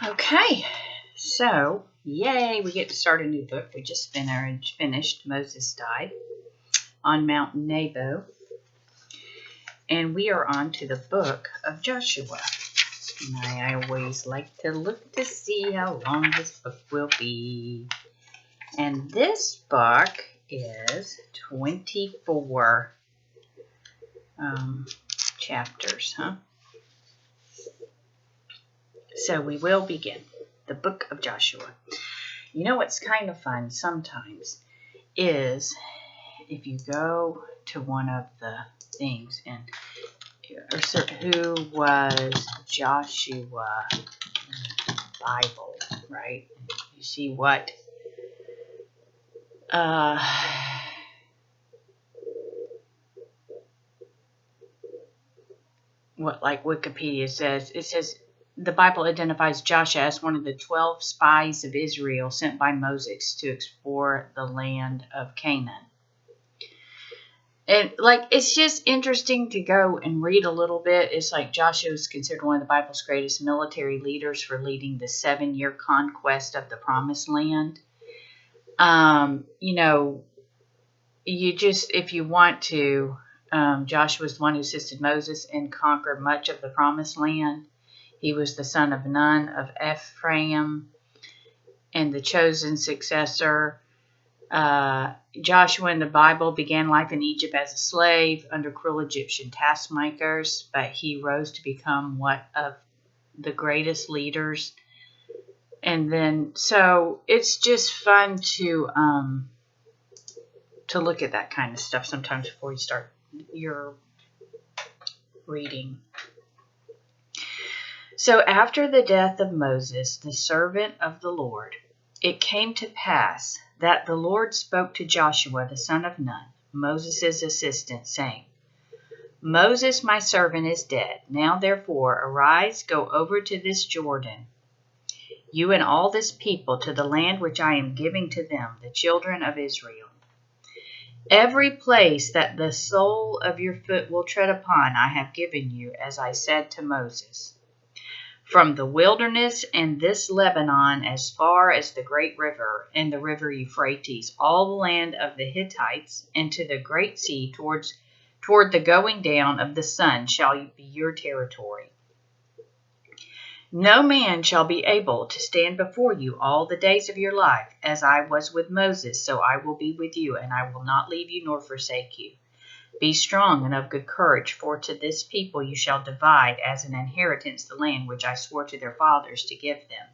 Okay, so yay, we get to start a new book. We just finished Moses Died on Mount Nebo, and we are on to the book of Joshua. And I always like to look to see how long this book will be. And this book is 24 chapters, So we will begin the book of Joshua. You know what's kind of fun sometimes is if you go to one of the things and who was Joshua in the Bible, right? You see what like Wikipedia says. It says the Bible identifies Joshua as one of the 12 spies of Israel sent by Moses to explore the land of Canaan. And it's just interesting to go and read a little bit. It's like Joshua is considered one of the Bible's greatest military leaders for leading the 7-year conquest of the Promised Land. If you want to, Joshua was the one who assisted Moses and conquered much of the Promised Land. He was the son of Nun of Ephraim and the chosen successor. Joshua in the Bible began life in Egypt as a slave under cruel Egyptian taskmakers, but he rose to become one of the greatest leaders. And then, so it's just fun to look at that kind of stuff sometimes before you start your reading. So after the death of Moses, the servant of the Lord, it came to pass that the Lord spoke to Joshua, the son of Nun, Moses' assistant, saying, Moses, my servant, is dead. Now, therefore, arise, go over to this Jordan, you and all this people, to the land which I am giving to them, the children of Israel. Every place that the sole of your foot will tread upon, I have given you, as I said to Moses. From the wilderness and this Lebanon as far as the great river and the river Euphrates, all the land of the Hittites, and to the great sea toward the going down of the sun shall be your territory. No man shall be able to stand before you all the days of your life. As I was with Moses, so I will be with you, and I will not leave you nor forsake you. Be strong and of good courage, for to this people you shall divide as an inheritance the land which I swore to their fathers to give them.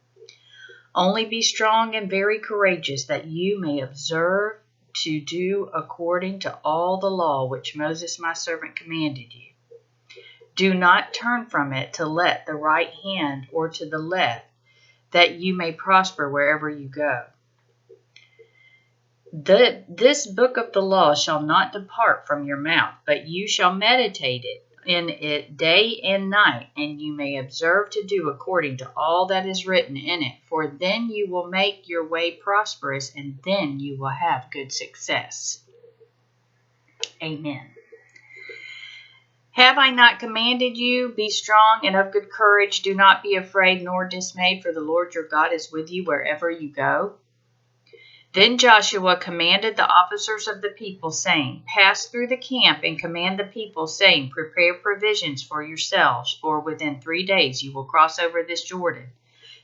Only be strong and very courageous, that you may observe to do according to all the law which Moses my servant commanded you. Do not turn from it to let the right hand or to the left, that you may prosper wherever you go. This book of the law shall not depart from your mouth, but you shall meditate in it day and night, and you may observe to do according to all that is written in it, for then you will make your way prosperous, and then you will have good success. Amen. Have I not commanded you? Be strong and of good courage. Do not be afraid nor dismayed, for the Lord your God is with you wherever you go. Then Joshua commanded the officers of the people, saying, Pass through the camp and command the people, saying, Prepare provisions for yourselves, for within 3 days you will cross over this Jordan,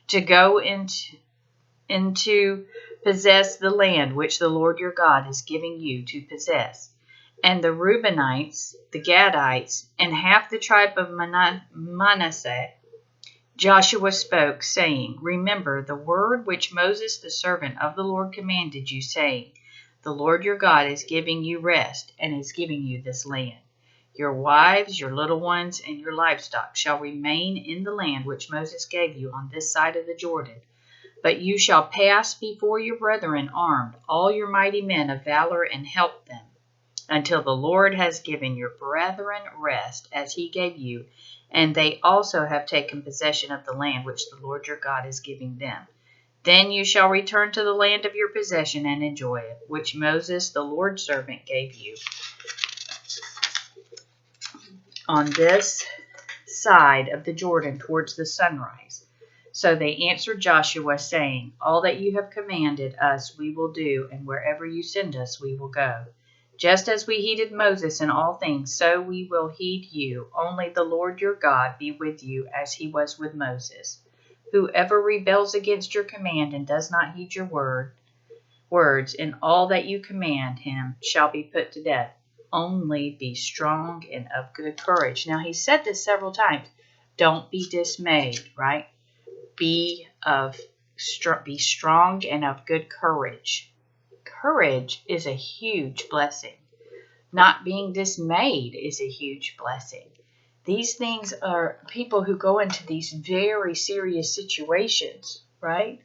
to go into possess the land which the Lord your God is giving you to possess. And the Reubenites, the Gadites, and half the tribe of Manasseh, Joshua spoke, saying, Remember the word which Moses the servant of the Lord commanded you, saying, The Lord your God is giving you rest, and is giving you this land. Your wives, your little ones, and your livestock shall remain in the land which Moses gave you on this side of the Jordan. But you shall pass before your brethren armed, all your mighty men of valor, and help them, until the Lord has given your brethren rest, as he gave you, and they also have taken possession of the land which the Lord your God is giving them. Then you shall return to the land of your possession and enjoy it, which Moses, the Lord's servant, gave you. On this side of the Jordan towards the sunrise, So they answered Joshua, saying, All that you have commanded us we will do, and wherever you send us we will go. Just as we heeded Moses in all things, so we will heed you. Only the Lord your God be with you as he was with Moses. Whoever rebels against your command and does not heed your words in all that you command him shall be put to death. Only be strong and of good courage. Now he said this several times. Don't be dismayed, right? Be strong and of good courage. Courage is a huge blessing. Not being dismayed is a huge blessing. These things are people who go into these very serious situations, right?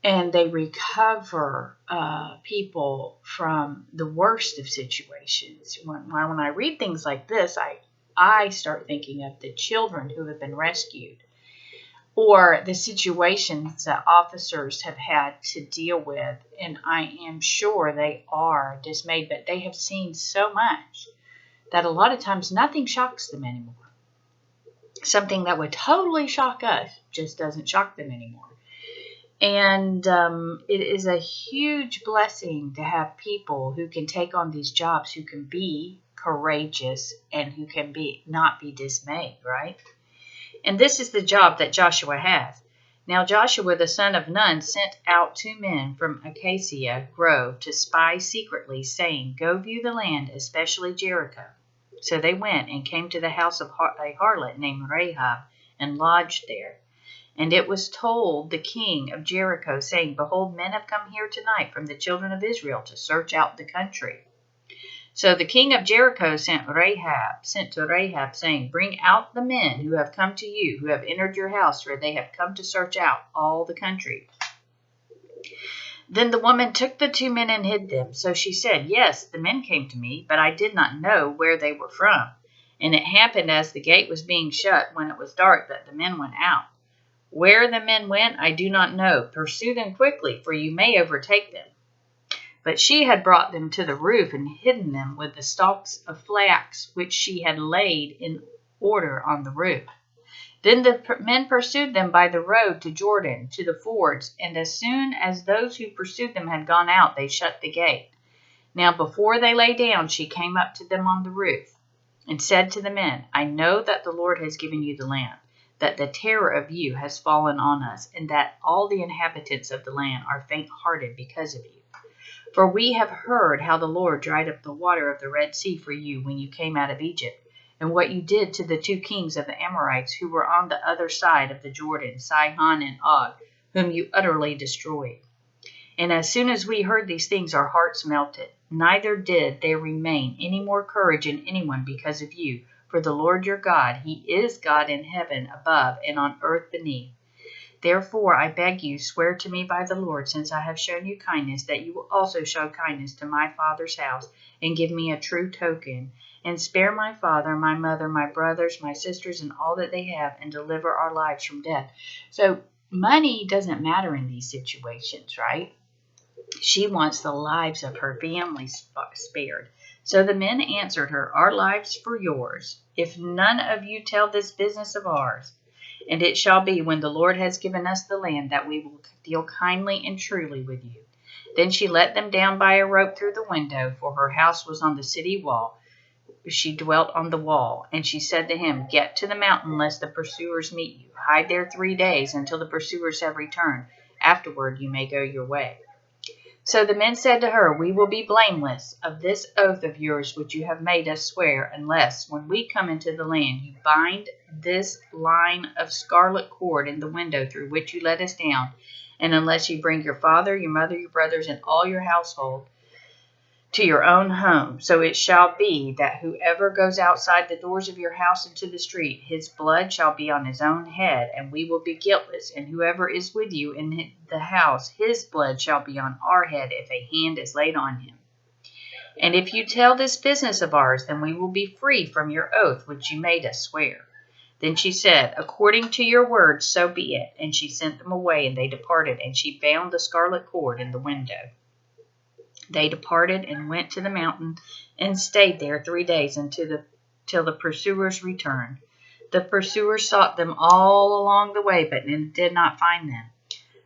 And they recover people from the worst of situations. When I read things like this, I start thinking of the children who have been rescued, or the situations that officers have had to deal with. And I am sure they are dismayed, but they have seen so much that a lot of times nothing shocks them anymore. Something that would totally shock us just doesn't shock them anymore. And it is a huge blessing to have people who can take on these jobs, who can be courageous and who can not be dismayed, right? And this is the job that Joshua has. Now Joshua the son of Nun sent out 2 men from Acacia Grove to spy secretly, saying, Go view the land, especially Jericho. So they went and came to the house of a harlot named Rahab and lodged there. And it was told the king of Jericho, saying, Behold, men have come here tonight from the children of Israel to search out the country. So the king of Jericho sent to Rahab, saying, Bring out the men who have come to you, who have entered your house, for they have come to search out all the country. Then the woman took the 2 men and hid them. So she said, Yes, the men came to me, but I did not know where they were from. And it happened as the gate was being shut, when it was dark, that the men went out. Where the men went, I do not know. Pursue them quickly, for you may overtake them. But she had brought them to the roof and hidden them with the stalks of flax, which she had laid in order on the roof. Then the men pursued them by the road to Jordan, to the fords, and as soon as those who pursued them had gone out, they shut the gate. Now before they lay down, she came up to them on the roof, and said to the men, I know that the Lord has given you the land, that the terror of you has fallen on us, and that all the inhabitants of the land are faint-hearted because of you. For we have heard how the Lord dried up the water of the Red Sea for you when you came out of Egypt, and what you did to the 2 kings of the Amorites who were on the other side of the Jordan, Sihon and Og, whom you utterly destroyed. And as soon as we heard these things, our hearts melted. Neither did there remain any more courage in anyone because of you. For the Lord your God, he is God in heaven above and on earth beneath. Therefore, I beg you, swear to me by the Lord, since I have shown you kindness, that you will also show kindness to my father's house, and give me a true token, and spare my father, my mother, my brothers, my sisters, and all that they have, and deliver our lives from death. So money doesn't matter in these situations, right? She wants the lives of her family spared. So the men answered her, Our lives for yours, if none of you tell this business of ours. And it shall be, when the Lord has given us the land, that we will deal kindly and truly with you. Then she let them down by a rope through the window, for her house was on the city wall. She dwelt on the wall. And she said to him, Get to the mountain, lest the pursuers meet you. Hide there 3 days, until the pursuers have returned. Afterward you may go your way. So the men said to her, We will be blameless of this oath of yours which you have made us swear, unless, when we come into the land, you bind this line of scarlet cord in the window through which you let us down, and unless you bring your father, your mother, your brothers, and all your household to your own home. So it shall be that whoever goes outside the doors of your house into the street, his blood shall be on his own head, and we will be guiltless. And whoever is with you in the house, his blood shall be on our head if a hand is laid on him. And if you tell this business of ours, then we will be free from your oath which you made us swear. Then she said, According to your words, so be it. And she sent them away, and they departed, and she bound the scarlet cord in the window. They departed and went to the mountain and stayed there 3 days till the pursuers returned. The pursuers sought them all along the way, but did not find them.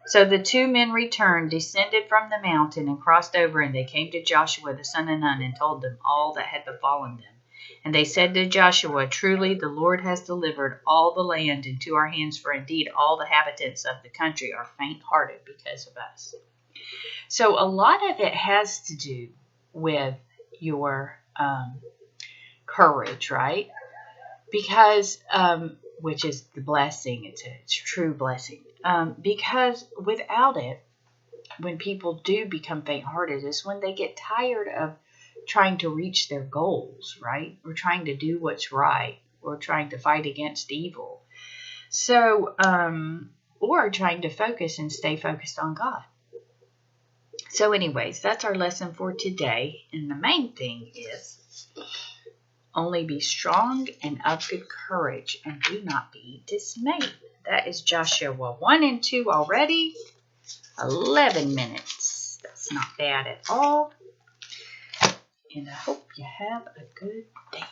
So the 2 men returned, descended from the mountain, and crossed over, and they came to Joshua the son of Nun and told them all that had befallen them. And they said to Joshua, truly the Lord has delivered all the land into our hands, for indeed all the inhabitants of the country are faint-hearted because of us. So a lot of it has to do with your courage, right? Because, which is the blessing, it's a true blessing. Because without it, when people do become faint-hearted, is when they get tired of trying to reach their goals, right? Or trying to do what's right, or trying to fight against evil. So, or trying to focus and stay focused on God. So anyways, that's our lesson for today. And the main thing is, only be strong and of good courage, and do not be dismayed. That is Joshua 1 and 2 already. 11 minutes. That's not bad at all. And I hope you have a good day.